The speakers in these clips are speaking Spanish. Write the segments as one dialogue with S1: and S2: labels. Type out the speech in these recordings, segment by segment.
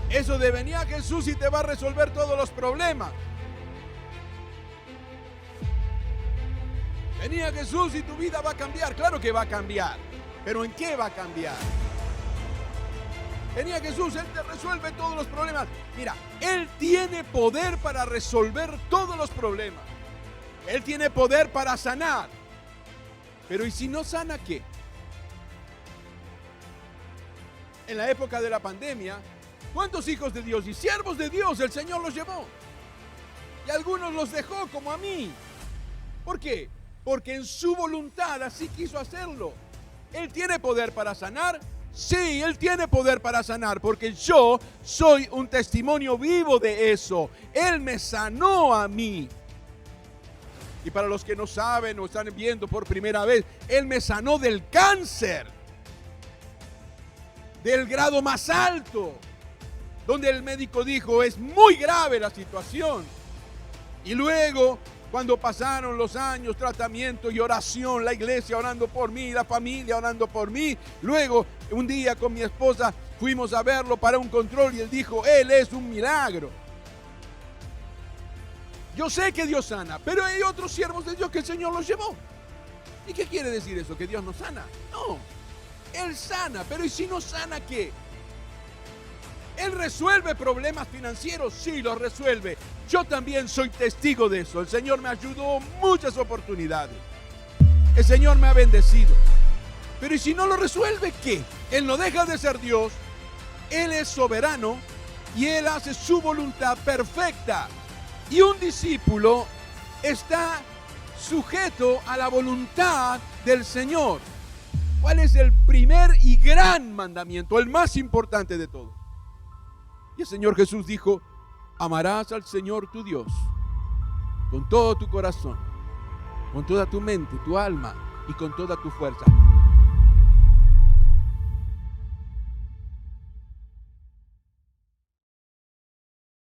S1: Eso de venir a Jesús y te va a resolver todos los problemas. Vení a Jesús y tu vida va a cambiar. Claro que va a cambiar. Pero ¿en qué va a cambiar? Vení a Jesús, Él te resuelve todos los problemas. Mira, Él tiene poder para resolver todos los problemas. Él tiene poder para sanar. Pero ¿y si no sana qué? En la época de la pandemia, ¿cuántos hijos de Dios y siervos de Dios el Señor los llevó? Y algunos los dejó, como a mí. ¿Por qué? Porque en su voluntad así quiso hacerlo. ¿Él tiene poder para sanar? Sí, Él tiene poder para sanar, porque yo soy un testimonio vivo de eso. Él me sanó a mí. Y para los que no saben o están viendo por primera vez, Él me sanó del cáncer, del grado más alto, donde el médico dijo, es muy grave la situación. Y luego, cuando pasaron los años, tratamiento y oración, la iglesia orando por mí, la familia orando por mí. Luego, un día con mi esposa fuimos a verlo para un control y él dijo, Él es un milagro. Yo sé que Dios sana, pero hay otros siervos de Dios que el Señor los llevó. ¿Y qué quiere decir eso? ¿Que Dios no sana? No, Él sana, pero ¿y si no sana qué? ¿Él resuelve problemas financieros? Sí, los resuelve. Yo también soy testigo de eso. El Señor me ayudó en muchas oportunidades. El Señor me ha bendecido. Pero ¿y si no lo resuelve qué? Él no deja de ser Dios. Él es soberano y Él hace su voluntad perfecta. Y un discípulo está sujeto a la voluntad del Señor. ¿Cuál es el primer y gran mandamiento? El más importante de todos. Y el Señor Jesús dijo, amarás al Señor tu Dios con todo tu corazón, con toda tu mente, tu alma y con toda tu fuerza.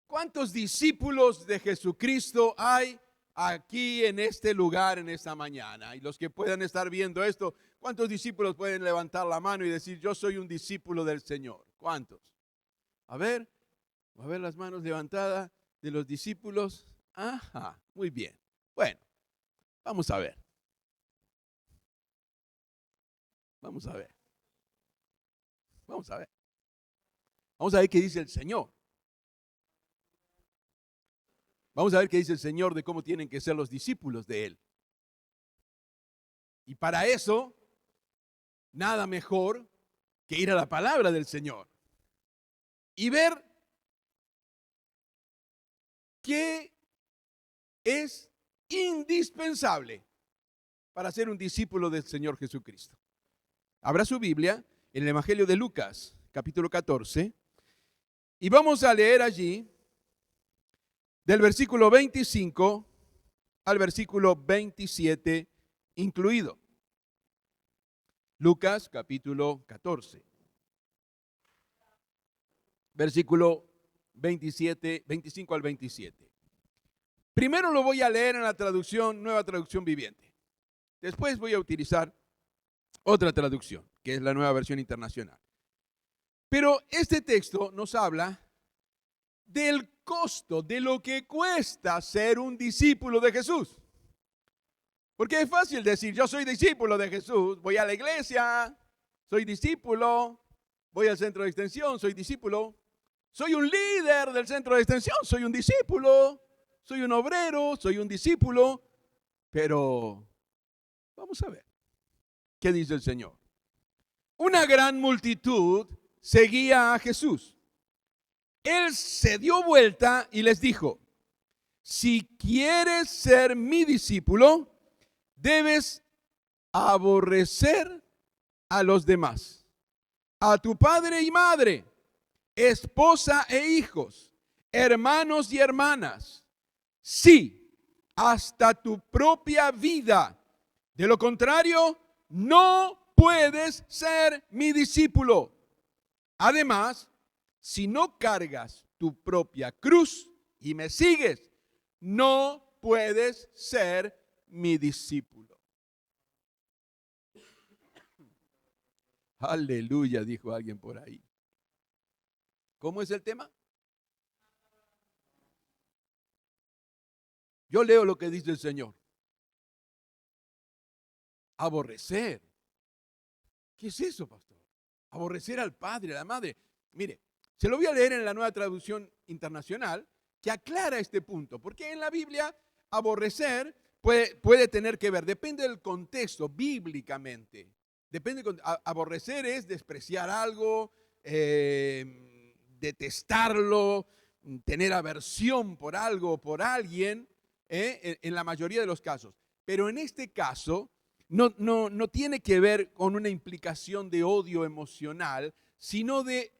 S1: ¿Cuántos discípulos de Jesucristo hay aquí en este lugar en esta mañana? Y los que puedan estar viendo esto, ¿cuántos discípulos pueden levantar la mano y decir, yo soy un discípulo del Señor? ¿Cuántos? A ver las manos levantadas de los discípulos. Ajá, muy bien. Bueno, vamos a ver. Vamos a ver. Vamos a ver. Vamos a ver qué dice el Señor. Vamos a ver qué dice el Señor de cómo tienen que ser los discípulos de Él. Y para eso, nada mejor que ir a la palabra del Señor y ver qué es indispensable para ser un discípulo del Señor Jesucristo. Abra su Biblia en el Evangelio de Lucas, capítulo 14, y vamos a leer allí del versículo 25 al versículo 27 incluido. Lucas, capítulo 14, versículo 25 al 27. Primero lo voy a leer en la traducción, Nueva Traducción Viviente. Después voy a utilizar otra traducción, que es la Nueva Versión Internacional. Pero este texto nos habla del costo, de lo que cuesta ser un discípulo de Jesús. Porque es fácil decir, yo soy discípulo de Jesús, voy a la iglesia, soy discípulo, voy al centro de extensión, soy discípulo, soy un líder del centro de extensión, soy un discípulo, soy un obrero, soy un discípulo, pero vamos a ver qué dice el Señor. Una gran multitud seguía a Jesús. Él se dio vuelta y les dijo, si quieres ser mi discípulo, debes aborrecer a los demás, a tu padre y madre, esposa e hijos, hermanos y hermanas, sí, hasta tu propia vida. De lo contrario, no puedes ser mi discípulo. Además, si no cargas tu propia cruz y me sigues, no puedes ser mi discípulo. Aleluya, dijo alguien por ahí. ¿Cómo es el tema? Yo leo lo que dice el Señor. Aborrecer. ¿Qué es eso, pastor? Aborrecer al padre, a la madre. Mire, se lo voy a leer en la Nueva Traducción Internacional, que aclara este punto, porque en la Biblia aborrecer puede tener que ver, depende del contexto, bíblicamente. Aborrecer es despreciar algo, detestarlo, tener aversión por algo, por alguien, en la mayoría de los casos. Pero en este caso no tiene que ver con una implicación de odio emocional, sino de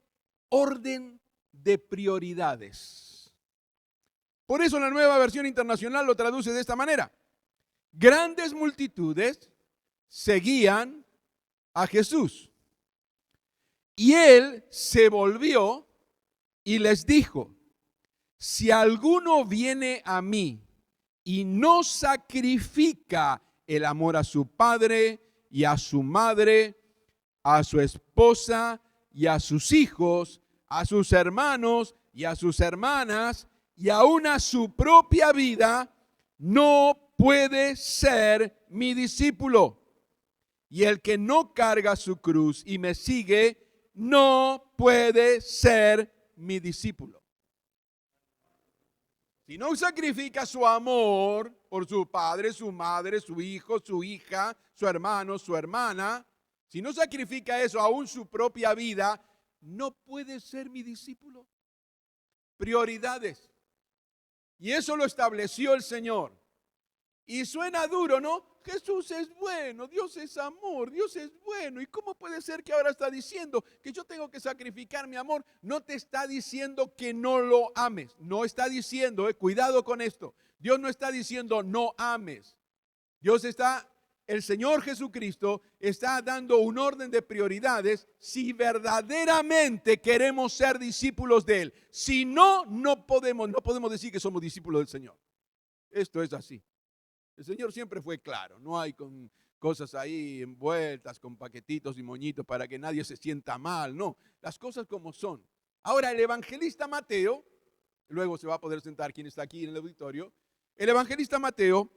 S1: orden de prioridades. Por eso la Nueva Versión Internacional lo traduce de esta manera. Grandes multitudes seguían a Jesús. Y él se volvió y les dijo: si alguno viene a mí y no sacrifica el amor a su padre y a su madre, a su esposa y a sus hijos, a sus hermanos y a sus hermanas, y aún a su propia vida, no puede ser mi discípulo. Y el que no carga su cruz y me sigue, no puede ser mi discípulo. Si no sacrifica su amor por su padre, su madre, su hijo, su hija, su hermano, su hermana, si no sacrifica eso, aún su propia vida, no puede ser mi discípulo. Prioridades. Y eso lo estableció el Señor. Y suena duro, ¿no? Jesús es bueno, Dios es amor, Dios es bueno. ¿Y cómo puede ser que ahora está diciendo que yo tengo que sacrificar mi amor? No te está diciendo que no lo ames. No está diciendo, cuidado con esto. Dios no está diciendo no ames. El Señor Jesucristo está dando un orden de prioridades si verdaderamente queremos ser discípulos de Él. Si no, no podemos decir que somos discípulos del Señor. Esto es así. El Señor siempre fue claro, no hay con cosas ahí envueltas, con paquetitos y moñitos para que nadie se sienta mal, no, las cosas como son. Ahora el evangelista Mateo, luego se va a poder sentar quien está aquí en el auditorio, el evangelista Mateo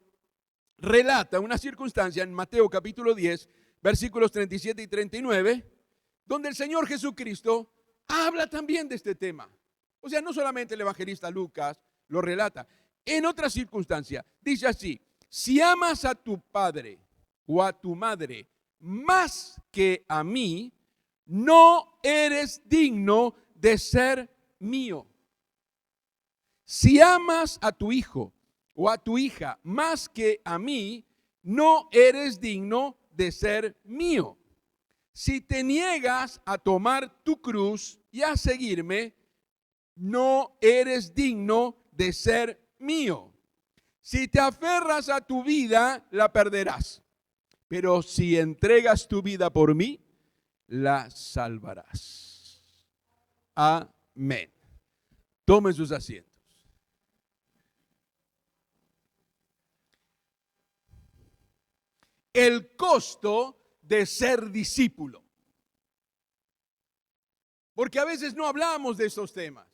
S1: relata una circunstancia en Mateo capítulo 10, versículos 37 y 39, donde el Señor Jesucristo habla también de este tema. O sea, no solamente el evangelista Lucas lo relata, en otra circunstancia dice así: si amas a tu padre o a tu madre más que a mí, no eres digno de ser mío. Si amas a tu hijo o a tu hija más que a mí, no eres digno de ser mío. Si te niegas a tomar tu cruz y a seguirme, no eres digno de ser mío. Si te aferras a tu vida, la perderás. Pero si entregas tu vida por mí, la salvarás. Amén. Tomen sus asientos. El costo de ser discípulo. Porque a veces no hablamos de esos temas.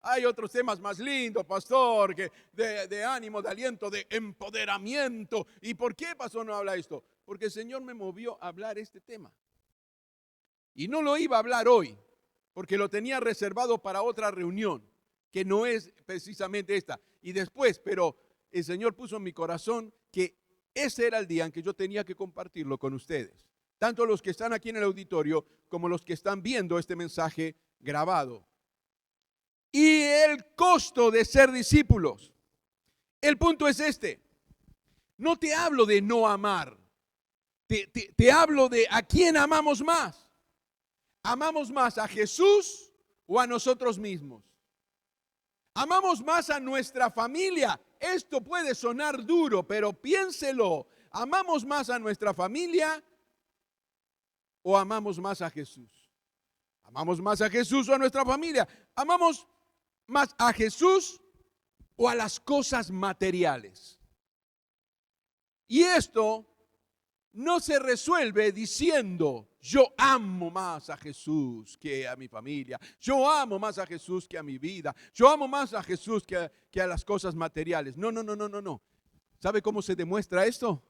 S1: Hay otros temas más lindos, pastor, que de ánimo, de aliento, de empoderamiento. ¿Y por qué, pastor, no habla esto? Porque el Señor me movió a hablar este tema. Y no lo iba a hablar hoy, porque lo tenía reservado para otra reunión, que no es precisamente esta. Y después, pero el Señor puso en mi corazón que ese era el día en que yo tenía que compartirlo con ustedes. Tanto los que están aquí en el auditorio como los que están viendo este mensaje grabado. Y el costo de ser discípulos. El punto es este. No te hablo de no amar. Te hablo de a quién amamos más. ¿Amamos más a Jesús o a nosotros mismos? ¿Amamos más a nuestra familia? Esto puede sonar duro, pero piénselo. ¿Amamos más a nuestra familia o amamos más a Jesús? ¿Amamos más a Jesús o a nuestra familia? ¿Amamos más a Jesús o a las cosas materiales? Y esto no se resuelve diciendo Yo amo más a Jesús que a mi familia. Yo amo más a Jesús que a mi vida. Yo amo más a Jesús que a las cosas materiales. No, no, no, no, no, no. ¿Sabe cómo se demuestra esto?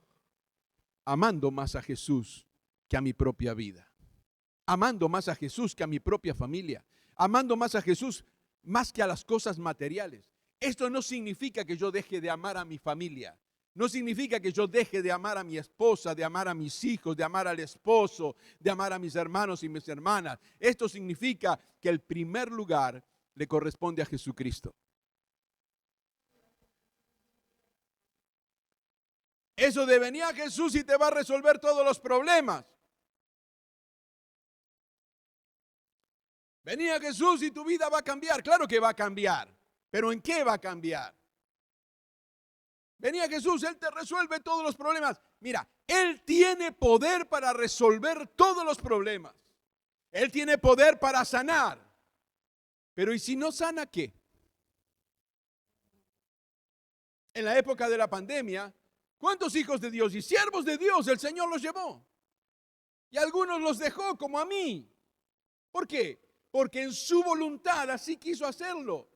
S1: Amando más a Jesús que a mi propia vida. Amando más a Jesús que a mi propia familia. Amando más a Jesús más que a las cosas materiales. Esto no significa que yo deje de amar a mi familia. No significa que yo deje de amar a mi esposa, de amar a mis hijos, de amar al esposo, de amar a mis hermanos y mis hermanas. Esto significa que el primer lugar le corresponde a Jesucristo. Eso de venir a Jesús y te va a resolver todos los problemas. Vení a Jesús y tu vida va a cambiar. Claro que va a cambiar. Pero ¿en qué va a cambiar? Vení a Jesús, Él te resuelve todos los problemas. Mira, Él tiene poder para resolver todos los problemas. Él tiene poder para sanar. Pero ¿y si no sana qué? En la época de la pandemia, ¿cuántos hijos de Dios y siervos de Dios el Señor los llevó? Y algunos los dejó como a mí. ¿Por qué? Porque en su voluntad así quiso hacerlo.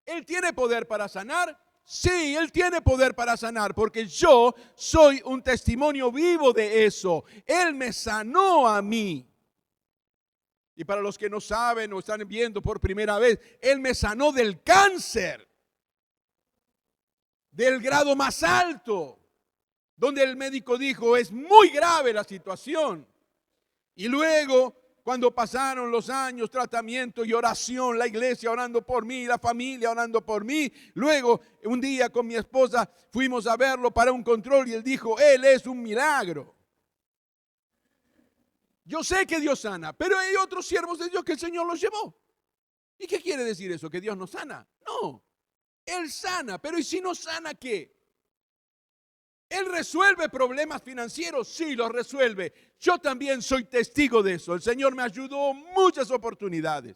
S1: ¿Él tiene poder para sanar? Sí, Él tiene poder para sanar, porque yo soy un testimonio vivo de eso. Él me sanó a mí. Y para los que no saben o están viendo por primera vez, Él me sanó del cáncer, del grado más alto, donde el médico dijo, es muy grave la situación. Y luego, cuando pasaron los años, tratamiento y oración, la iglesia orando por mí, la familia orando por mí. Luego, un día con mi esposa fuimos a verlo para un control y él dijo, Él es un milagro. Yo sé que Dios sana, pero hay otros siervos de Dios que el Señor los llevó. ¿Y qué quiere decir eso? ¿Que Dios no sana? No, Él sana, pero ¿y si no sana qué? ¿Él resuelve problemas financieros? Sí, los resuelve. Yo también soy testigo de eso. El Señor me ayudó en muchas oportunidades.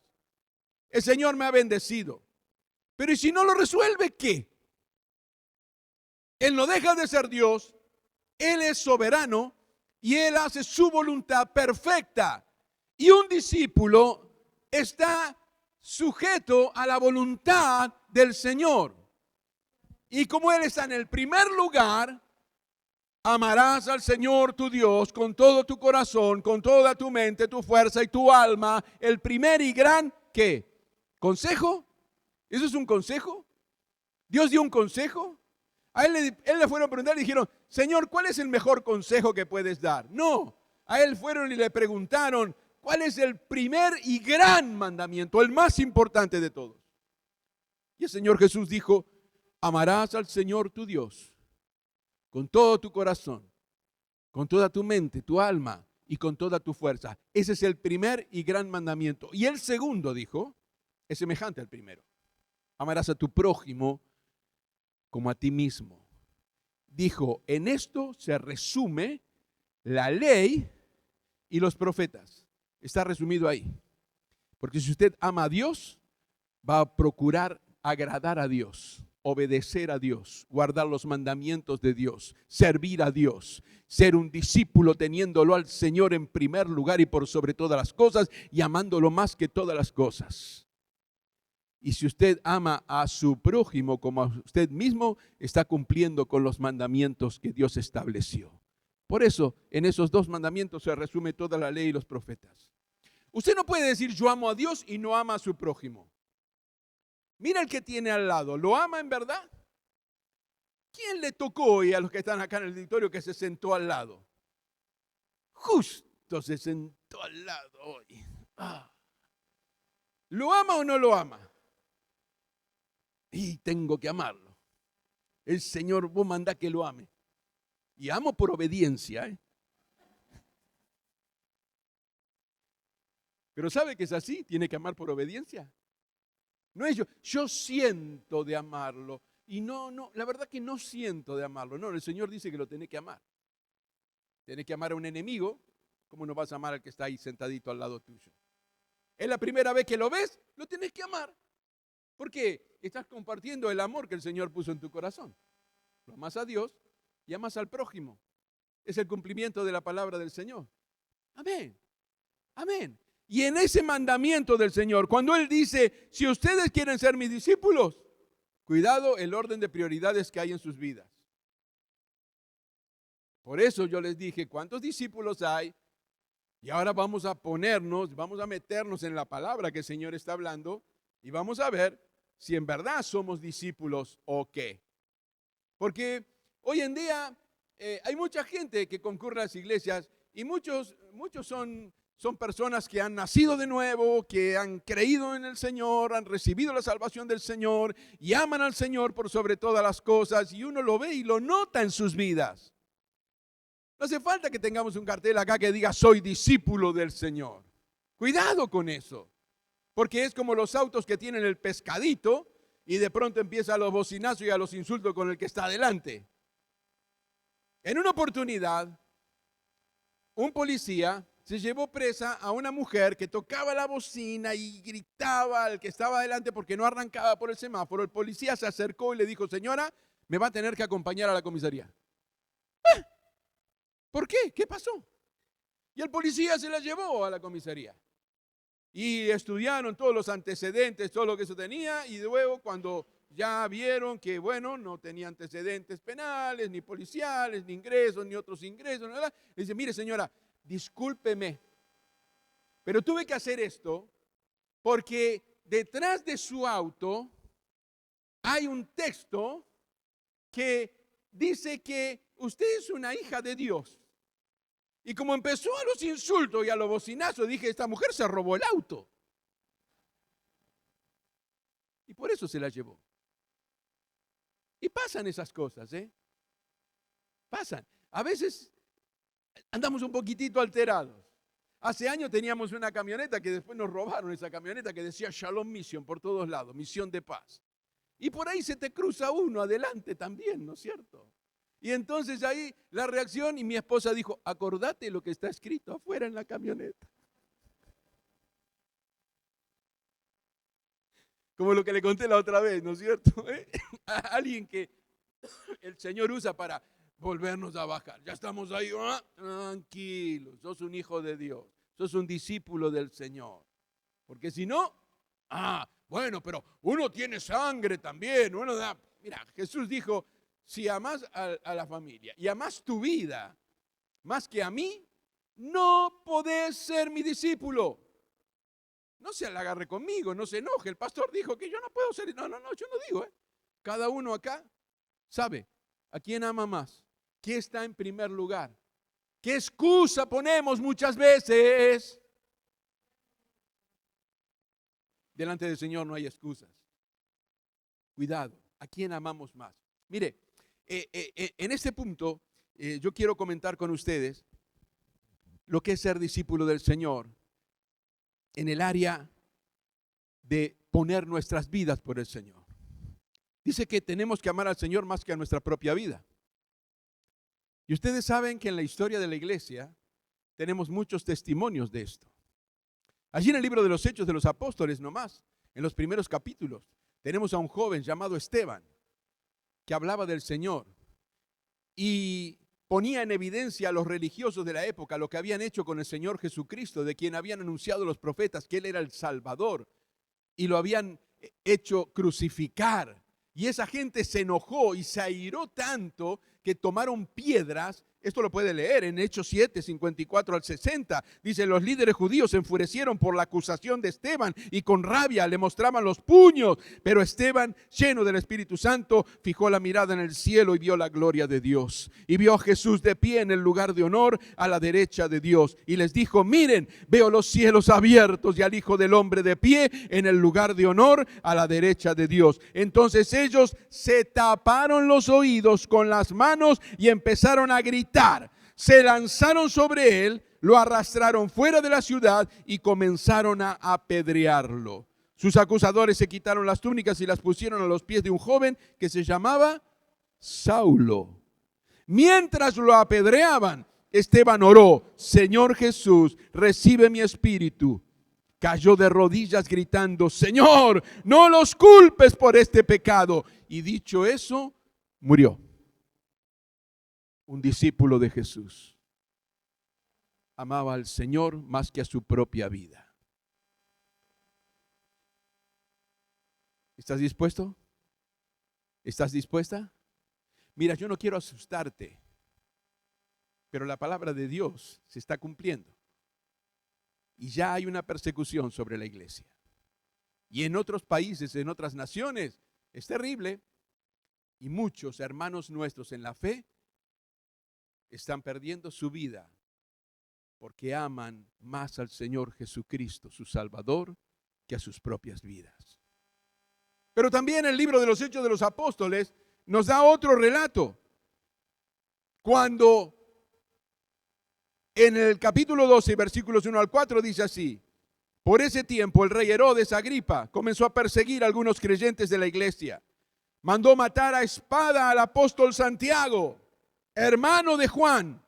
S1: El Señor me ha bendecido. Pero ¿y si no lo resuelve qué? Él no deja de ser Dios. Él es soberano y Él hace su voluntad perfecta. Y un discípulo está sujeto a la voluntad del Señor. Y como Él está en el primer lugar, amarás al Señor tu Dios con todo tu corazón, con toda tu mente, tu fuerza y tu alma. El primer y gran, ¿qué? ¿Consejo? ¿Eso es un consejo? ¿Dios dio un consejo? A él le fueron a preguntar y dijeron, Señor, ¿cuál es el mejor consejo que puedes dar? No, a él fueron y le preguntaron, ¿cuál es el primer y gran mandamiento, el más importante de todos? Y el Señor Jesús dijo, amarás al Señor tu Dios con todo tu corazón, con toda tu mente, tu alma y con toda tu fuerza. Ese es el primer y gran mandamiento. Y el segundo, dijo, es semejante al primero. Amarás a tu prójimo como a ti mismo. Dijo, en esto se resume la ley y los profetas. Está resumido ahí. Porque si usted ama a Dios, va a procurar agradar a Dios, obedecer a Dios, guardar los mandamientos de Dios, servir a Dios, ser un discípulo teniéndolo al Señor en primer lugar y por sobre todas las cosas y amándolo más que todas las cosas. Y si usted ama a su prójimo como a usted mismo, está cumpliendo con los mandamientos que Dios estableció. Por eso, en esos dos mandamientos se resume toda la ley y los profetas. Usted no puede decir yo amo a Dios y no ama a su prójimo. Mira el que tiene al lado, ¿lo ama en verdad? ¿Quién le tocó hoy a los que están acá en el auditorio que se sentó al lado? Justo se sentó al lado hoy. ¿Lo ama o no lo ama? Y tengo que amarlo. El Señor, vos mandá que lo ame. Y amo por obediencia. Pero ¿sabe que es así? Tiene que amar por obediencia. No es yo siento de amarlo. Y no, la verdad que no siento de amarlo. No, el Señor dice que lo tenés que amar. Tenés que amar a un enemigo. ¿Cómo no vas a amar al que está ahí sentadito al lado tuyo? Es la primera vez que lo ves, lo tenés que amar. ¿Por qué? Estás compartiendo el amor que el Señor puso en tu corazón. Lo amas a Dios y amas al prójimo. Es el cumplimiento de la palabra del Señor. Amén. Amén. Y en ese mandamiento del Señor, cuando Él dice, si ustedes quieren ser mis discípulos, cuidado el orden de prioridades que hay en sus vidas. Por eso yo les dije, ¿cuántos discípulos hay? Y ahora vamos a meternos en la palabra que el Señor está hablando y vamos a ver si en verdad somos discípulos o qué. Porque hoy en día hay mucha gente que concurre a las iglesias y muchos son personas que han nacido de nuevo, que han creído en el Señor, han recibido la salvación del Señor y aman al Señor por sobre todas las cosas, y uno lo ve y lo nota en sus vidas. No hace falta que tengamos un cartel acá que diga soy discípulo del Señor. Cuidado con eso, porque es como los autos que tienen el pescadito y de pronto empieza a los bocinazos y a los insultos con el que está adelante. En una oportunidad, un policía se llevó presa a una mujer que tocaba la bocina y gritaba al que estaba adelante porque no arrancaba por el semáforo. El policía se acercó y le dijo, señora, me va a tener que acompañar a la comisaría. ¿Por qué? ¿Qué pasó? Y el policía se la llevó a la comisaría. Y estudiaron todos los antecedentes, todo lo que eso tenía, y luego cuando ya vieron que, bueno, no tenía antecedentes penales, ni policiales, ni ingresos, ni otros ingresos, nada, le dice, mire señora, discúlpeme, pero tuve que hacer esto porque detrás de su auto hay un texto que dice que usted es una hija de Dios. Y como empezó a los insultos y a los bocinazos, dije, esta mujer se robó el auto. Y por eso se la llevó. Y pasan esas cosas, Pasan. A veces andamos un poquitito alterados. Hace años teníamos una camioneta que después nos robaron esa camioneta que decía Shalom Mission por todos lados, misión de paz. Y por ahí se te cruza uno adelante también, ¿no es cierto? Y entonces ahí la reacción y mi esposa dijo, acordate lo que está escrito afuera en la camioneta. Como lo que le conté la otra vez, ¿no es cierto? A alguien que el Señor usa para volvernos a bajar. Ya estamos ahí, tranquilos, sos un hijo de Dios, sos un discípulo del Señor. Porque si no, bueno, pero uno tiene sangre también, uno da. Mira, Jesús dijo, si amás a la familia y amás tu vida más que a mí, no podés ser mi discípulo. No se la agarre conmigo, no se enoje. El pastor dijo que yo no puedo ser. No, yo no digo. Cada uno acá sabe a quién ama más, qué está en primer lugar. ¿Qué excusa ponemos muchas veces? Delante del Señor no hay excusas. Cuidado, ¿a quién amamos más? Mire, en este punto yo quiero comentar con ustedes lo que es ser discípulo del Señor en el área de poner nuestras vidas por el Señor. Dice que tenemos que amar al Señor más que a nuestra propia vida. Y ustedes saben que en la historia de la iglesia tenemos muchos testimonios de esto. Allí en el libro de los Hechos de los Apóstoles nomás, en los primeros capítulos, tenemos a un joven llamado Esteban, que hablaba del Señor y ponía en evidencia a los religiosos de la época lo que habían hecho con el Señor Jesucristo, de quien habían anunciado los profetas que Él era el Salvador y lo habían hecho crucificar. Y esa gente se enojó y se airó tanto que tomaron piedras. Esto lo puede leer en Hechos 7, 54 al 60. Dice, los líderes judíos se enfurecieron por la acusación de Esteban y con rabia le mostraban los puños. Pero Esteban, lleno del Espíritu Santo, fijó la mirada en el cielo y vio la gloria de Dios. Y vio a Jesús de pie en el lugar de honor a la derecha de Dios. Y les dijo, miren, veo los cielos abiertos y al Hijo del Hombre de pie en el lugar de honor a la derecha de Dios. Entonces ellos se taparon los oídos con las manos y empezaron a gritar. Se lanzaron sobre él, lo arrastraron fuera de la ciudad y comenzaron a apedrearlo. Sus acusadores se quitaron las túnicas y las pusieron a los pies de un joven que se llamaba Saulo. Mientras lo apedreaban, Esteban oró, Señor Jesús, recibe mi espíritu. Cayó de rodillas gritando, Señor, no los culpes por este pecado. Y dicho eso, murió. Un discípulo de Jesús. amaba al Señor más que a su propia vida. ¿Estás dispuesto? ¿Estás dispuesta? Mira, yo no quiero asustarte, pero la palabra de Dios se está cumpliendo. Y ya hay una persecución sobre la iglesia. Y en otros países, en otras naciones, es terrible. Y muchos hermanos nuestros en la fe están perdiendo su vida porque aman más al Señor Jesucristo, su Salvador, que a sus propias vidas. Pero también el libro de los Hechos de los Apóstoles nos da otro relato. Cuando en el capítulo 12, versículos 1 al 4 dice así: por ese tiempo el rey Herodes Agripa comenzó a perseguir a algunos creyentes de la iglesia. Mandó matar a espada al apóstol Santiago, hermano de Juan.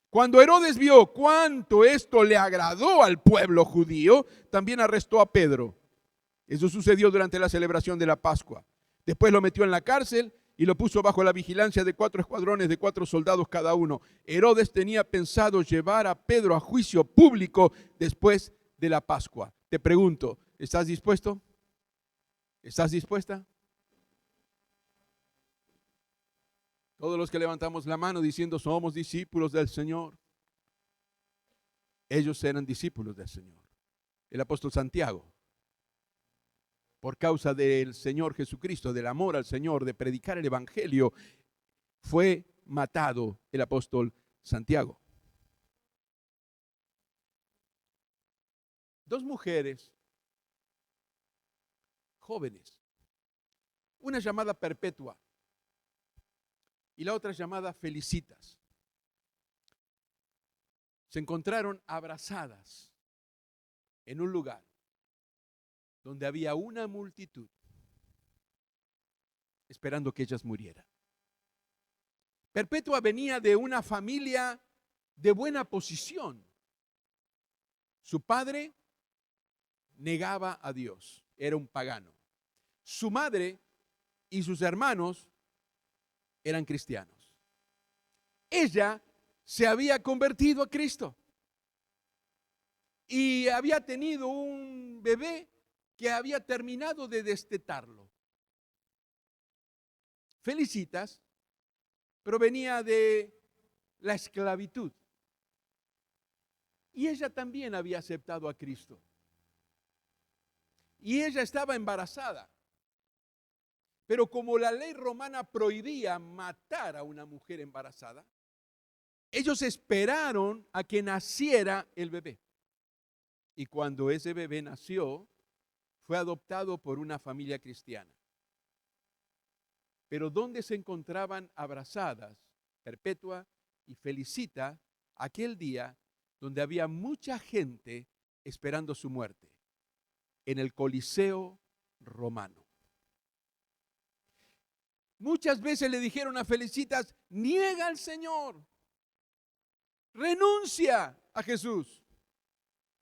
S1: Cuando Herodes vio cuánto esto le agradó al pueblo judío, también arrestó a Pedro. Eso sucedió durante la celebración de la Pascua. Después lo metió en la cárcel y lo puso bajo la vigilancia de 4 escuadrones de 4 soldados cada uno. Herodes tenía pensado llevar a Pedro a juicio público después de la Pascua. Te pregunto, ¿estás dispuesto? ¿Estás dispuesta? Todos los que levantamos la mano diciendo somos discípulos del Señor. Ellos eran discípulos del Señor. El apóstol Santiago, por causa del Señor Jesucristo, del amor al Señor, de predicar el Evangelio, fue matado el apóstol Santiago. Dos mujeres jóvenes, una llamada Perpetua y la otra llamada Felicitas, se encontraron abrazadas en un lugar donde había una multitud esperando que ellas murieran. Perpetua venía de una familia de buena posición. Su padre negaba a Dios, era un pagano. Su madre y sus hermanos eran cristianos. Ella se había convertido a Cristo y había tenido un bebé que había terminado de destetarlo. Felicitas provenía de la esclavitud y ella también había aceptado a Cristo. Y ella estaba embarazada. Pero como la ley romana prohibía matar a una mujer embarazada, ellos esperaron a que naciera el bebé. Y cuando ese bebé nació, fue adoptado por una familia cristiana. Pero ¿dónde se encontraban abrazadas Perpetua y Felicita aquel día donde había mucha gente esperando su muerte? En el Coliseo romano. Muchas veces le dijeron a Felicitas: niega al Señor, renuncia a Jesús,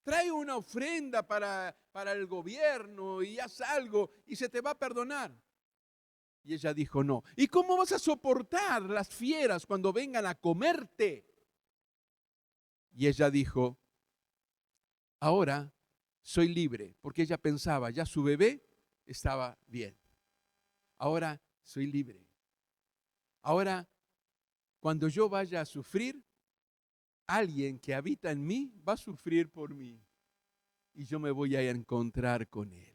S1: trae una ofrenda para el gobierno y haz algo y se te va a perdonar. Y ella dijo no. ¿Y cómo vas a soportar las fieras cuando vengan a comerte? Y ella dijo: ahora soy libre, porque ella pensaba, ya su bebé estaba bien. Ahora soy libre. Ahora, cuando yo vaya a sufrir, alguien que habita en mí va a sufrir por mí. Y yo me voy a encontrar con él.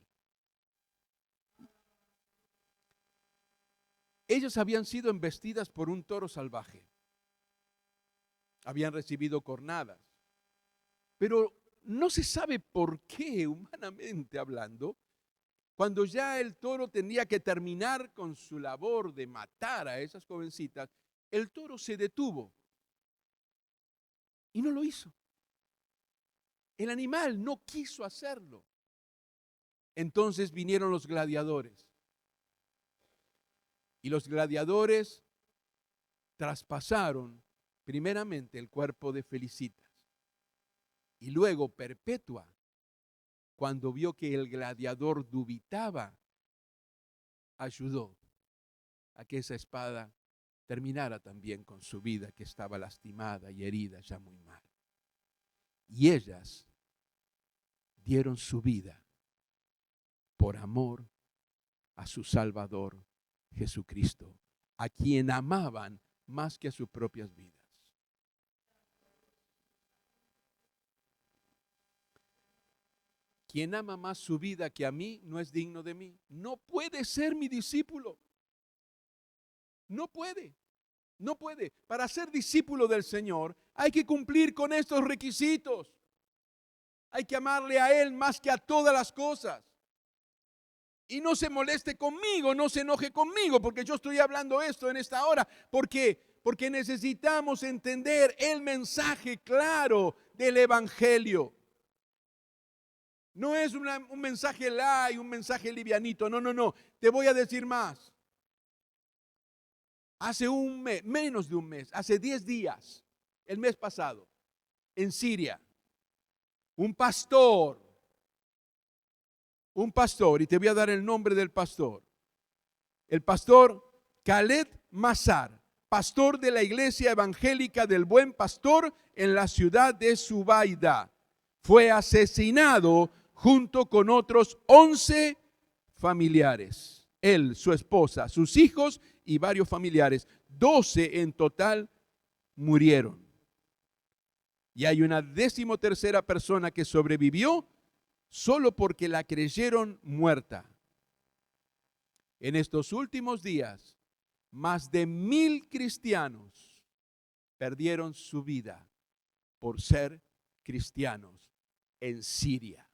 S1: Ellos habían sido embestidas por un toro salvaje. Habían recibido cornadas. Pero no se sabe por qué, humanamente hablando, cuando ya el toro tenía que terminar con su labor de matar a esas jovencitas, el toro se detuvo y no lo hizo. El animal no quiso hacerlo. Entonces vinieron los gladiadores. Y los gladiadores traspasaron primeramente el cuerpo de Felicitas. Y luego Perpetua, cuando vio que el gladiador dubitaba, ayudó a que esa espada terminara también con su vida, que estaba lastimada y herida ya muy mal. Y ellas dieron su vida por amor a su Salvador Jesucristo, a quien amaban más que a sus propias vidas. Quien ama más su vida que a mí no es digno de mí. No puede ser mi discípulo. No puede. No puede. Para ser discípulo del Señor hay que cumplir con estos requisitos. Hay que amarle a Él más que a todas las cosas. Y no se moleste conmigo, no se enoje conmigo, porque yo estoy hablando esto en esta hora. ¿Por qué? Porque necesitamos entender el mensaje claro del Evangelio. No es un mensaje light, un mensaje livianito. No, no, no. Te voy a decir más. Hace un mes, menos de un mes, hace 10 días, el mes pasado, en Siria, un pastor, y te voy a dar el nombre del pastor, el pastor Khaled Massar, pastor de la iglesia evangélica del Buen Pastor en la ciudad de Zubaida, fue asesinado junto con otros 11 familiares. Él, su esposa, sus hijos y varios familiares. 12 en total murieron. Y hay una 13ª persona que sobrevivió solo porque la creyeron muerta. En estos últimos días, más de 1000 cristianos perdieron su vida por ser cristianos en Siria.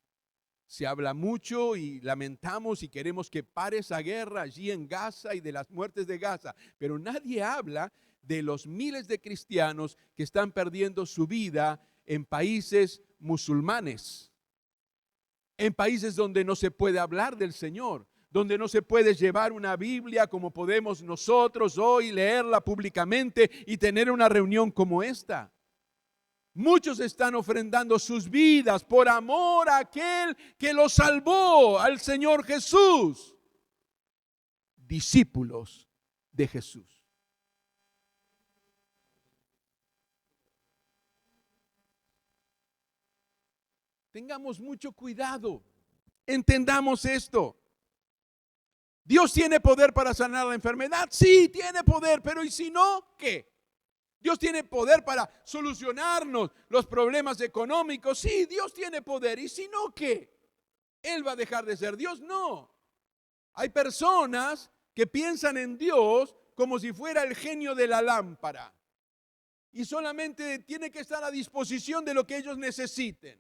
S1: Se habla mucho y lamentamos y queremos que pare esa guerra allí en Gaza y de las muertes de Gaza, pero nadie habla de los miles de cristianos que están perdiendo su vida en países musulmanes, en países donde no se puede hablar del Señor, donde no se puede llevar una Biblia como podemos nosotros hoy, leerla públicamente y tener una reunión como esta. Muchos están ofrendando sus vidas por amor a aquel que los salvó, al Señor Jesús. Discípulos de Jesús. Tengamos mucho cuidado. Entendamos esto. ¿Dios tiene poder para sanar la enfermedad? Sí, tiene poder, pero ¿y si no, qué? Dios tiene poder para solucionarnos los problemas económicos. Sí, Dios tiene poder. ¿Y si no, qué? ¿Él va a dejar de ser Dios? No. Hay personas que piensan en Dios como si fuera el genio de la lámpara. Y solamente tiene que estar a disposición de lo que ellos necesiten.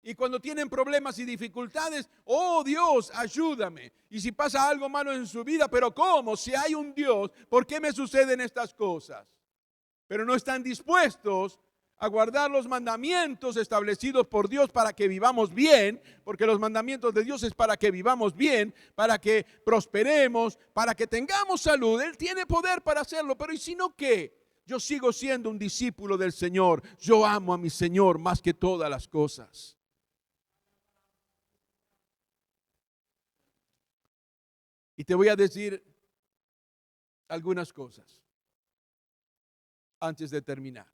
S1: Y cuando tienen problemas y dificultades, oh Dios, ayúdame. Y si pasa algo malo en su vida, pero ¿cómo? Si hay un Dios, ¿por qué me suceden estas cosas? Pero no están dispuestos a guardar los mandamientos establecidos por Dios para que vivamos bien, porque los mandamientos de Dios es para que vivamos bien, para que prosperemos, para que tengamos salud. Él tiene poder para hacerlo, pero ¿y si no qué? Yo sigo siendo un discípulo del Señor. Yo amo a mi Señor más que todas las cosas. Y te voy a decir algunas cosas antes de terminar.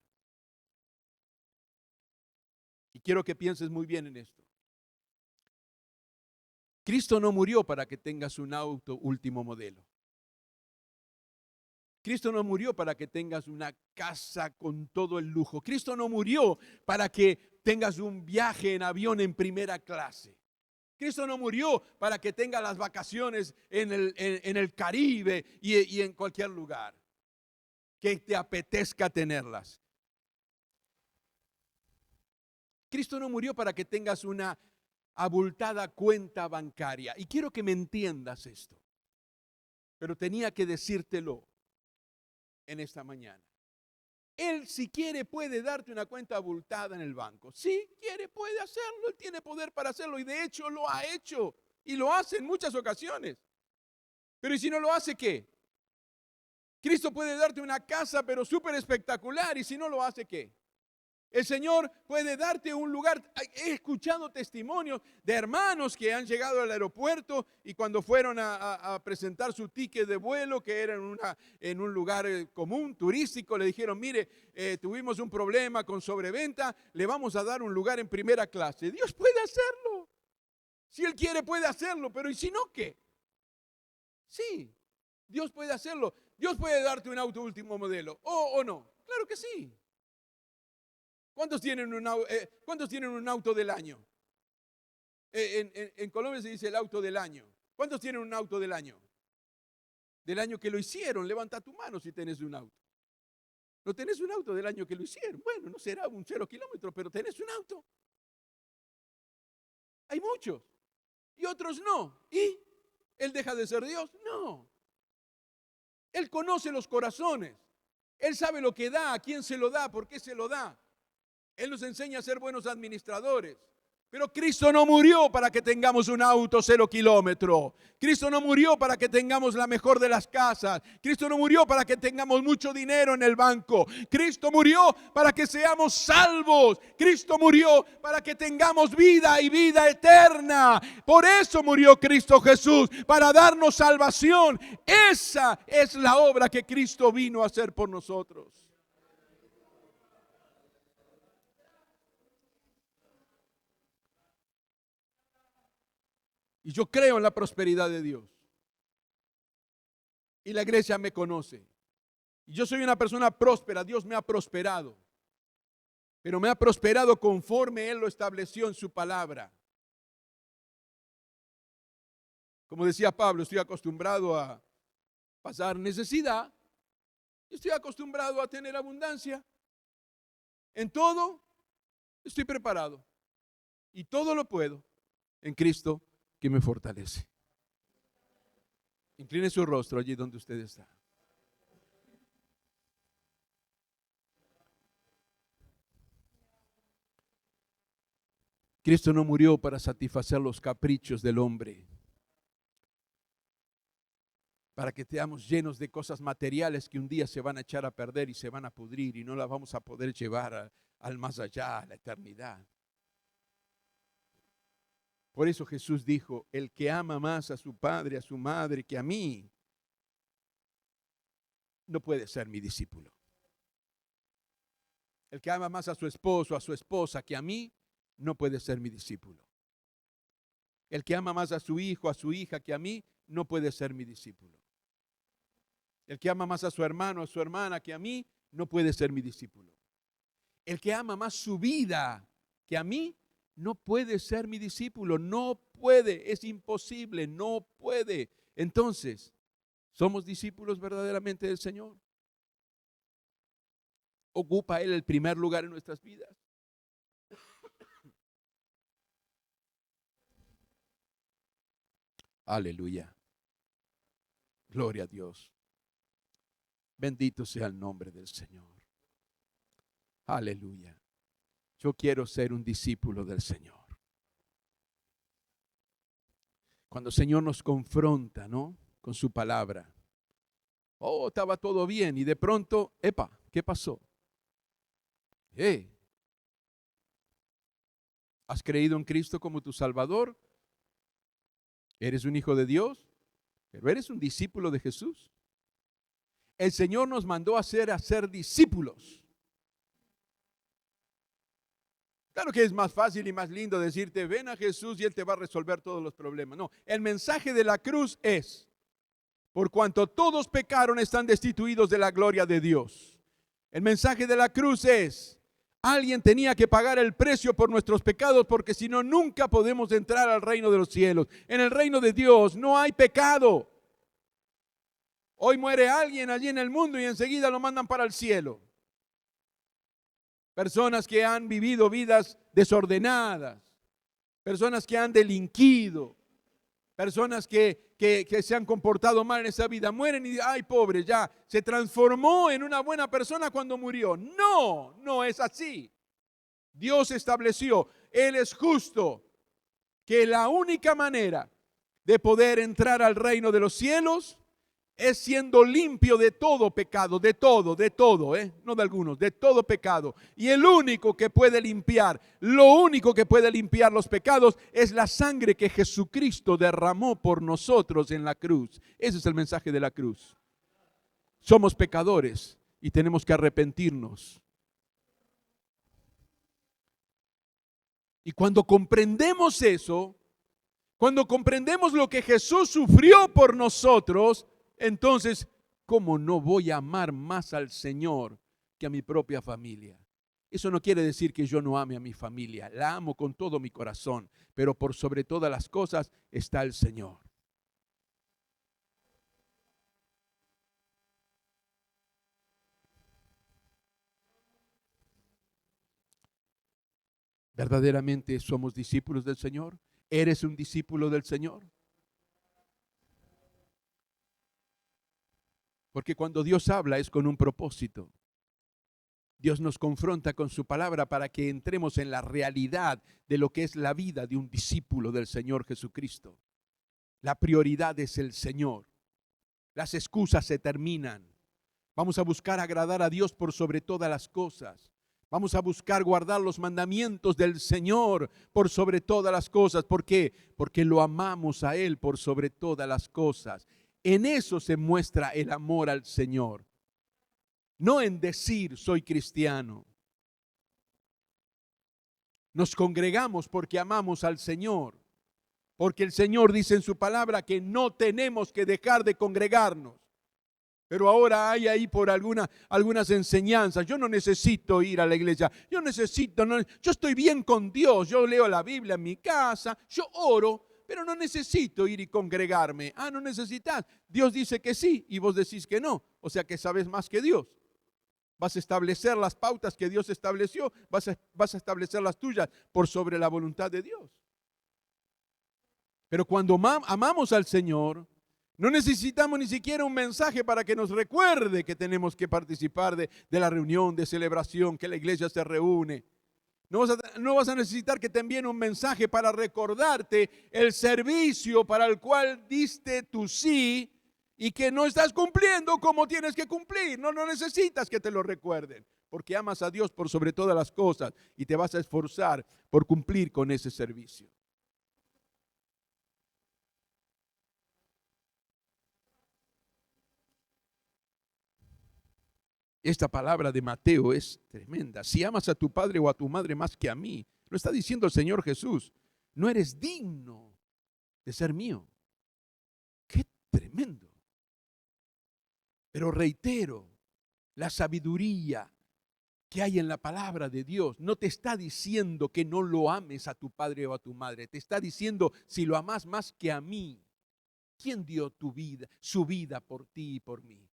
S1: Y quiero que pienses muy bien en esto. Cristo no murió para que tengas un auto último modelo. Cristo no murió para que tengas una casa con todo el lujo. Cristo no murió para que tengas un viaje en avión en primera clase. Cristo no murió para que tengas las vacaciones en el Caribe y en cualquier lugar que te apetezca tenerlas. Cristo no murió para que tengas una abultada cuenta bancaria. Y quiero que me entiendas esto. Pero tenía que decírtelo en esta mañana. Él, si quiere, puede darte una cuenta abultada en el banco. Si quiere, puede hacerlo. Él tiene poder para hacerlo y de hecho lo ha hecho. Y lo hace en muchas ocasiones. Pero ¿y si no lo hace, qué? Cristo puede darte una casa, pero súper espectacular. ¿Y si no lo hace, qué? El Señor puede darte un lugar. He escuchado testimonios de hermanos que han llegado al aeropuerto y cuando fueron a presentar su ticket de vuelo, que era en un lugar común, turístico, le dijeron, mire, tuvimos un problema con sobreventa, le vamos a dar un lugar en primera clase. Dios puede hacerlo. Si Él quiere puede hacerlo, pero ¿y si no qué? Sí, Dios puede hacerlo. Dios puede darte un auto último modelo, o no. Claro que sí. ¿Cuántos tienen un auto del año? En Colombia se dice el auto del año. ¿Cuántos tienen un auto del año? Del año que lo hicieron. Levanta tu mano si tenés un auto. ¿No tenés un auto del año que lo hicieron? Bueno, no será un 0 kilómetro, pero tenés un auto. Hay muchos. Y otros no. ¿Y Él deja de ser Dios? No. Él conoce los corazones. Él sabe lo que da, a quién se lo da, por qué se lo da. Él nos enseña a ser buenos administradores. Pero Cristo no murió para que tengamos un auto 0 kilómetros. Cristo no murió para que tengamos la mejor de las casas. Cristo no murió para que tengamos mucho dinero en el banco. Cristo murió para que seamos salvos. Cristo murió para que tengamos vida y vida eterna. Por eso murió Cristo Jesús, para darnos salvación. Esa es la obra que Cristo vino a hacer por nosotros. Y yo creo en la prosperidad de Dios. Y la iglesia me conoce. Y yo soy una persona próspera. Dios me ha prosperado. Pero me ha prosperado conforme Él lo estableció en su palabra. Como decía Pablo, estoy acostumbrado a pasar necesidad. Estoy acostumbrado a tener abundancia. En todo estoy preparado. Y todo lo puedo en Cristo que me fortalece. Incline su rostro allí donde usted está. Cristo no murió para satisfacer los caprichos del hombre, para que seamos llenos de cosas materiales que un día se van a echar a perder y se van a pudrir y no las vamos a poder llevar al más allá, a la eternidad. Por eso Jesús dijo, el que ama más a su padre, a su madre que a mí, no puede ser mi discípulo. El que ama más a su esposo, a su esposa que a mí, no puede ser mi discípulo. El que ama más a su hijo, a su hija que a mí, no puede ser mi discípulo. El que ama más a su hermano, a su hermana que a mí, no puede ser mi discípulo. El que ama más su vida que a mí, no puede ser mi discípulo. No puede, es imposible, no puede. Entonces, ¿somos discípulos verdaderamente del Señor? ¿Ocupa Él el primer lugar en nuestras vidas? Aleluya. Gloria a Dios. Bendito sea el nombre del Señor. Aleluya. Yo quiero ser un discípulo del Señor. Cuando el Señor nos confronta, ¿no?, con su palabra. Oh, estaba todo bien y de pronto, epa, ¿qué pasó? ¿Has creído en Cristo como tu Salvador? ¿Eres un hijo de Dios? Pero eres un discípulo de Jesús. El Señor nos mandó a ser discípulos. Claro que es más fácil y más lindo decirte, ven a Jesús y Él te va a resolver todos los problemas. No, el mensaje de la cruz es, por cuanto todos pecaron, están destituidos de la gloria de Dios. El mensaje de la cruz es, alguien tenía que pagar el precio por nuestros pecados, porque si no, nunca podemos entrar al reino de los cielos. En el reino de Dios no hay pecado. Hoy muere alguien allí en el mundo y enseguida lo mandan para el cielo. Personas que han vivido vidas desordenadas, personas que han delinquido, personas que se han comportado mal en esa vida, mueren y ay, pobre, ya se transformó en una buena persona cuando murió. No, no es así. Dios estableció, Él es justo, que la única manera de poder entrar al reino de los cielos Es siendo limpio de todo pecado, de todo, no de algunos, de todo pecado. Y el único que puede limpiar, lo único que puede limpiar los pecados es la sangre que Jesucristo derramó por nosotros en la cruz. Ese es el mensaje de la cruz. Somos pecadores y tenemos que arrepentirnos. Y cuando comprendemos eso, cuando comprendemos lo que Jesús sufrió por nosotros, entonces, ¿cómo no voy a amar más al Señor que a mi propia familia? Eso no quiere decir que yo no ame a mi familia. La amo con todo mi corazón, pero por sobre todas las cosas está el Señor. ¿Verdaderamente somos discípulos del Señor? ¿Eres un discípulo del Señor? Porque cuando Dios habla es con un propósito. Dios nos confronta con su palabra para que entremos en la realidad de lo que es la vida de un discípulo del Señor Jesucristo. La prioridad es el Señor. Las excusas se terminan. Vamos a buscar agradar a Dios por sobre todas las cosas. Vamos a buscar guardar los mandamientos del Señor por sobre todas las cosas. ¿Por qué? Porque lo amamos a Él por sobre todas las cosas. En eso se muestra el amor al Señor. No en decir soy cristiano. Nos congregamos porque amamos al Señor. Porque el Señor dice en su palabra que no tenemos que dejar de congregarnos. Pero ahora hay ahí por algunas enseñanzas. Yo no necesito ir a la iglesia. Yo estoy bien con Dios. Yo leo la Biblia en mi casa. Yo oro, pero no necesito ir y congregarme. Ah, no necesitas. Dios dice que sí y vos decís que no. O sea que sabes más que Dios. Vas a establecer las pautas que Dios estableció. Vas a establecer las tuyas por sobre la voluntad de Dios. Pero cuando amamos al Señor, no necesitamos ni siquiera un mensaje para que nos recuerde que tenemos que participar de la reunión, de celebración, que la iglesia se reúne. No vas a necesitar que te envíen un mensaje para recordarte el servicio para el cual diste tu sí y que no estás cumpliendo como tienes que cumplir. No necesitas que te lo recuerden, porque amas a Dios por sobre todas las cosas y te vas a esforzar por cumplir con ese servicio. Esta palabra de Mateo es tremenda. Si amas a tu padre o a tu madre más que a mí, lo está diciendo el Señor Jesús, no eres digno de ser mío. ¡Qué tremendo! Pero reitero, la sabiduría que hay en la palabra de Dios no te está diciendo que no lo ames a tu padre o a tu madre. Te está diciendo si lo amas más que a mí. ¿Quién dio su vida por ti y por mí?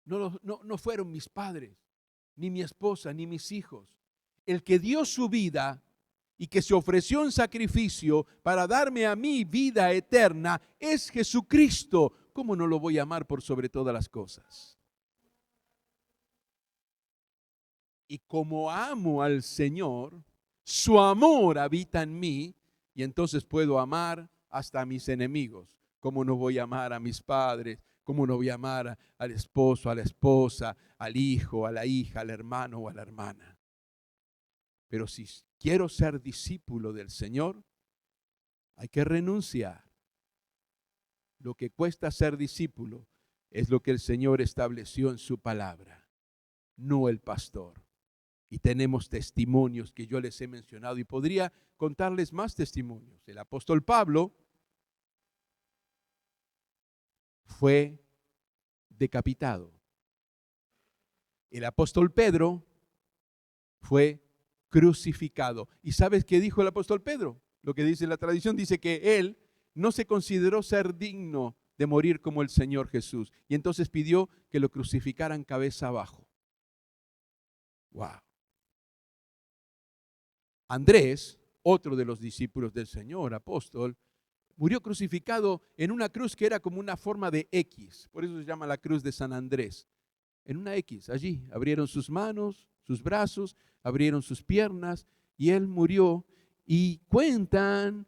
S1: No fueron mis padres, ni mi esposa, ni mis hijos. El que dio su vida y que se ofreció en sacrificio para darme a mí vida eterna es Jesucristo. ¿Cómo no lo voy a amar por sobre todas las cosas? Y como amo al Señor, su amor habita en mí y entonces puedo amar hasta a mis enemigos. ¿Cómo no voy a amar a mis padres? ¿Cómo no voy a amar al esposo, a la esposa, al hijo, a la hija, al hermano o a la hermana? Pero si quiero ser discípulo del Señor, hay que renunciar. Lo que cuesta ser discípulo es lo que el Señor estableció en su palabra, no el pastor. Y tenemos testimonios que yo les he mencionado y podría contarles más testimonios. El apóstol Pablo fue decapitado. El apóstol Pedro fue crucificado. ¿Y sabes qué dijo el apóstol Pedro? Lo que dice la tradición, dice que él no se consideró ser digno de morir como el Señor Jesús. Y entonces pidió que lo crucificaran cabeza abajo. ¡Wow! Andrés, otro de los discípulos del Señor, apóstol, murió crucificado en una cruz que era como una forma de X. Por eso se llama la cruz de San Andrés. En una X, allí abrieron sus manos, sus brazos, abrieron sus piernas y él murió. Y cuentan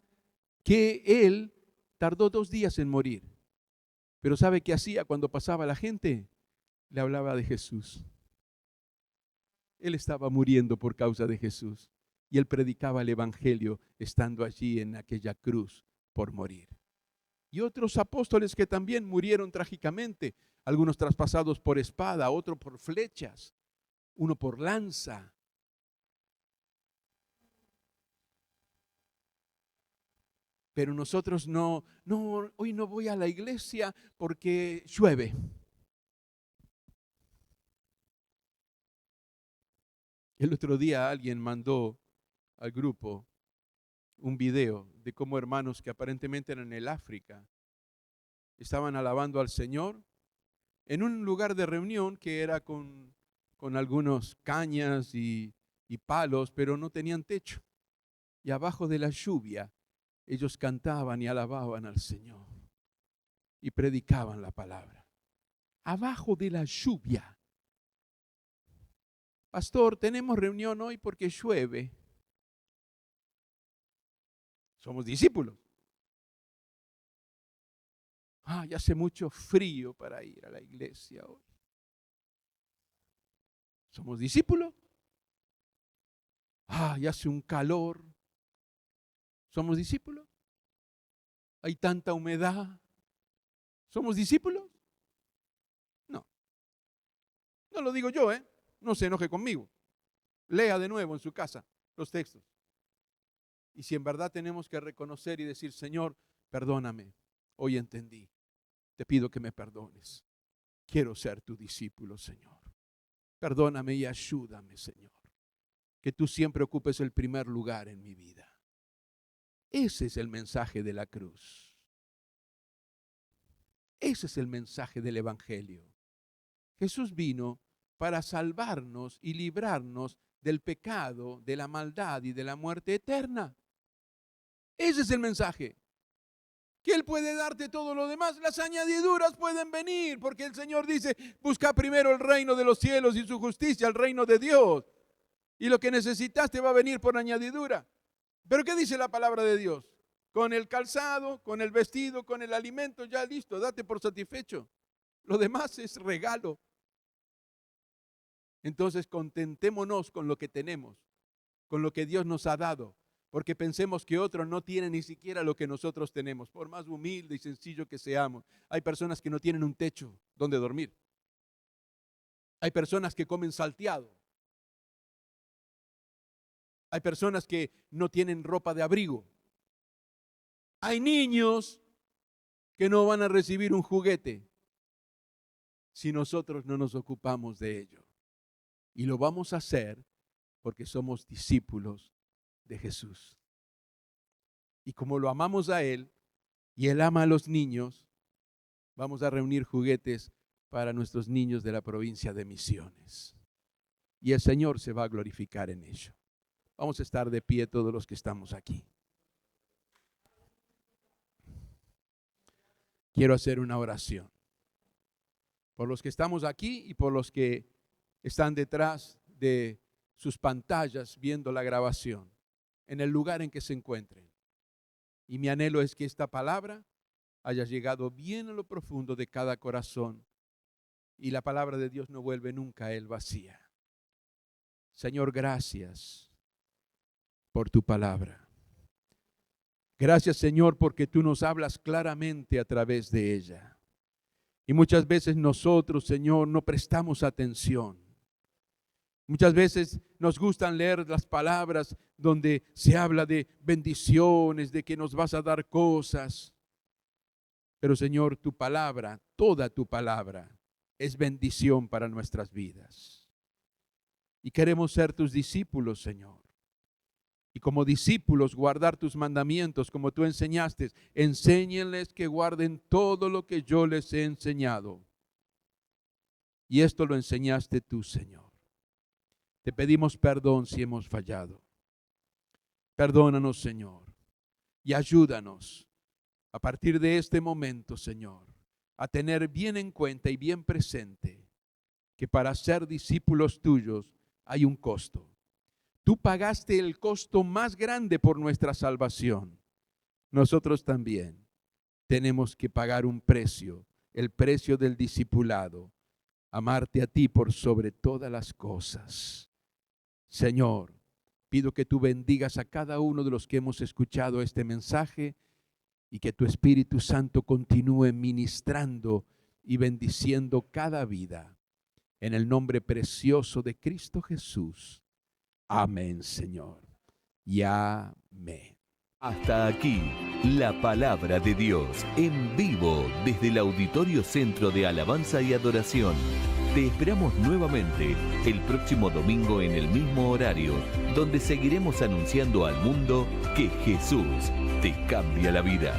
S1: que él tardó 2 días en morir. Pero ¿sabe qué hacía cuando pasaba la gente? Le hablaba de Jesús. Él estaba muriendo por causa de Jesús. Y él predicaba el evangelio estando allí en aquella cruz por morir. Y otros apóstoles que también murieron trágicamente, algunos traspasados por espada, otro por flechas, uno por lanza. Pero nosotros no, hoy no voy a la iglesia porque llueve. El otro día alguien mandó al grupo un video de cómo hermanos que aparentemente eran en el África estaban alabando al Señor en un lugar de reunión que era con algunos cañas y palos, pero no tenían techo. Y abajo de la lluvia ellos cantaban y alababan al Señor y predicaban la palabra. Abajo de la lluvia. Pastor, tenemos reunión hoy porque llueve. Somos discípulos. Ya hace mucho frío para ir a la iglesia hoy. Somos discípulos. Ya hace un calor. ¿Somos discípulos? Hay tanta humedad. ¿Somos discípulos? No. No lo digo yo, No se enoje conmigo. Lea de nuevo en su casa los textos. Y si en verdad tenemos que reconocer y decir, Señor, perdóname, hoy entendí. Te pido que me perdones. Quiero ser tu discípulo, Señor. Perdóname y ayúdame, Señor. Que tú siempre ocupes el primer lugar en mi vida. Ese es el mensaje de la cruz. Ese es el mensaje del evangelio. Jesús vino para salvarnos y librarnos del pecado, de la maldad y de la muerte eterna. Ese es el mensaje. Que Él puede darte todo lo demás. Las añadiduras pueden venir, porque el Señor dice, busca primero el reino de los cielos y su justicia, el reino de Dios. Y lo que necesitas te va a venir por añadidura. Pero ¿qué dice la palabra de Dios? Con el calzado, con el vestido, con el alimento, ya listo, date por satisfecho. Lo demás es regalo. Entonces contentémonos con lo que tenemos, con lo que Dios nos ha dado. Porque pensemos que otros no tienen ni siquiera lo que nosotros tenemos, por más humilde y sencillo que seamos. Hay personas que no tienen un techo donde dormir. Hay personas que comen salteado. Hay personas que no tienen ropa de abrigo. Hay niños que no van a recibir un juguete si nosotros no nos ocupamos de ello. Y lo vamos a hacer porque somos discípulos de Jesús. Y como lo amamos a Él y Él ama a los niños, vamos a reunir juguetes para nuestros niños de la provincia de Misiones. Y el Señor se va a glorificar en ello. Vamos a estar de pie todos los que estamos aquí. Quiero hacer una oración por los que estamos aquí y por los que están detrás de sus pantallas viendo la grabación, en el lugar en que se encuentren. Y mi anhelo es que esta palabra haya llegado bien a lo profundo de cada corazón y la palabra de Dios no vuelve nunca a él vacía. Señor, gracias por tu palabra. Gracias, Señor, porque tú nos hablas claramente a través de ella. Y muchas veces nosotros, Señor, no prestamos atención. Muchas veces nos gustan leer las palabras donde se habla de bendiciones, de que nos vas a dar cosas. Pero, Señor, tu palabra, toda tu palabra, es bendición para nuestras vidas. Y queremos ser tus discípulos, Señor. Y como discípulos guardar tus mandamientos como tú enseñaste. Enséñenles que guarden todo lo que yo les he enseñado. Y esto lo enseñaste tú, Señor. Te pedimos perdón si hemos fallado. Perdónanos, Señor. Y ayúdanos a partir de este momento, Señor, a tener bien en cuenta y bien presente que para ser discípulos tuyos hay un costo. Tú pagaste el costo más grande por nuestra salvación. Nosotros también tenemos que pagar un precio el precio del discipulado, amarte a ti por sobre todas las cosas. Señor, pido que tú bendigas a cada uno de los que hemos escuchado este mensaje y que tu Espíritu Santo continúe ministrando y bendiciendo cada vida. En el nombre precioso de Cristo Jesús. Amén, Señor. Y amén.
S2: Hasta aquí, la palabra de Dios en vivo desde el Auditorio Centro de Alabanza y Adoración. Te esperamos nuevamente el próximo domingo en el mismo horario, donde seguiremos anunciando al mundo que Jesús te cambia la vida.